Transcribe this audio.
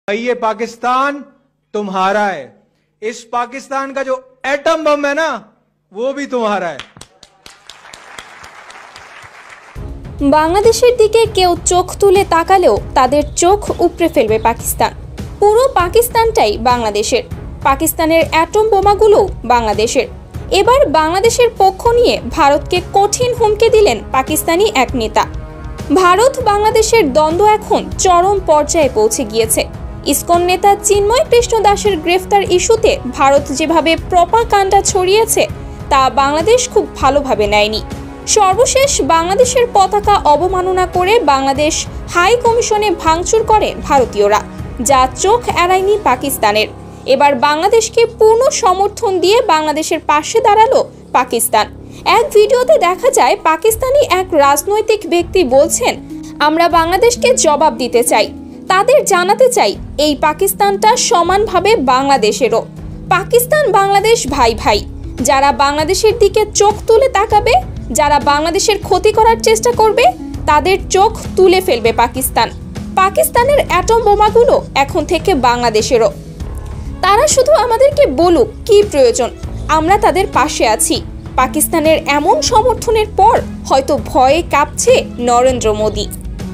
ये पाकिस्तान तुम्हारा है। इस पाकिस्तान का जो एटम बम है ना, वो भी तुम्हारा है। বাংলাদেশের দিকে কেউ চোখ তুলে তাকালেও তাদের চোখ উপড়ে ফেলবে পাকিস্তান। পুরো পাকিস্তানটাই বাংলাদেশের। পাকিস্তানের অ্যাটম বোমাগুলো বাংলাদেশের। এবার বাংলাদেশের পক্ষ নিয়ে ভারতকে কঠিন হুমকি দিলেন পাকিস্তানি এক নেতা। ভারত বাংলাদেশের দ্বন্দ্ব এখন চরম পর্যায়ে পৌঁছে গিয়েছে। ইসকন নেতা চিন্ময় কৃষ্ণ দাসের গ্রেফতার ইস্যুতে ভারত যেভাবে প্রপাগান্ডা ছড়িয়েছে তা বাংলাদেশ খুব ভালোভাবে নেয়নি। সর্বশেষ বাংলাদেশের পতাকা অবমাননা করে বাংলাদেশ হাই কমিশনে ভাঙচুর করে ভারতীয়রা, যা চোখ এড়ায়নি পাকিস্তানের। এবার বাংলাদেশকে পূর্ণ সমর্থন দিয়ে বাংলাদেশের পাশে দাঁড়ালো পাকিস্তান। এক ভিডিওতে দেখা যায় পাকিস্তানি এক রাজনৈতিক ব্যক্তি বলছেন, আমরা বাংলাদেশকে জবাব দিতে চাই, তাদের জানাতে চাই এই পাকিস্তানটা সমানভাবে বাংলাদেশেরও। পাকিস্তান বাংলাদেশ ভাই ভাই। যারা বাংলাদেশের দিকে চোখ তুলে তাকাবে, যারা বাংলাদেশের ক্ষতি করার চেষ্টা করবে, তাদের চোখ তুলে ফেলবে পাকিস্তান। পাকিস্তানের অ্যাটম বোমাগুলো এখন থেকে বাংলাদেশেরও। তারা শুধু আমাদেরকে বলুক কি প্রয়োজন, আমরা তাদের পাশে আছি। পাকিস্তানের এমন সমর্থনের পর হয়তো ভয়ে কাঁপছে নরেন্দ্র মোদী।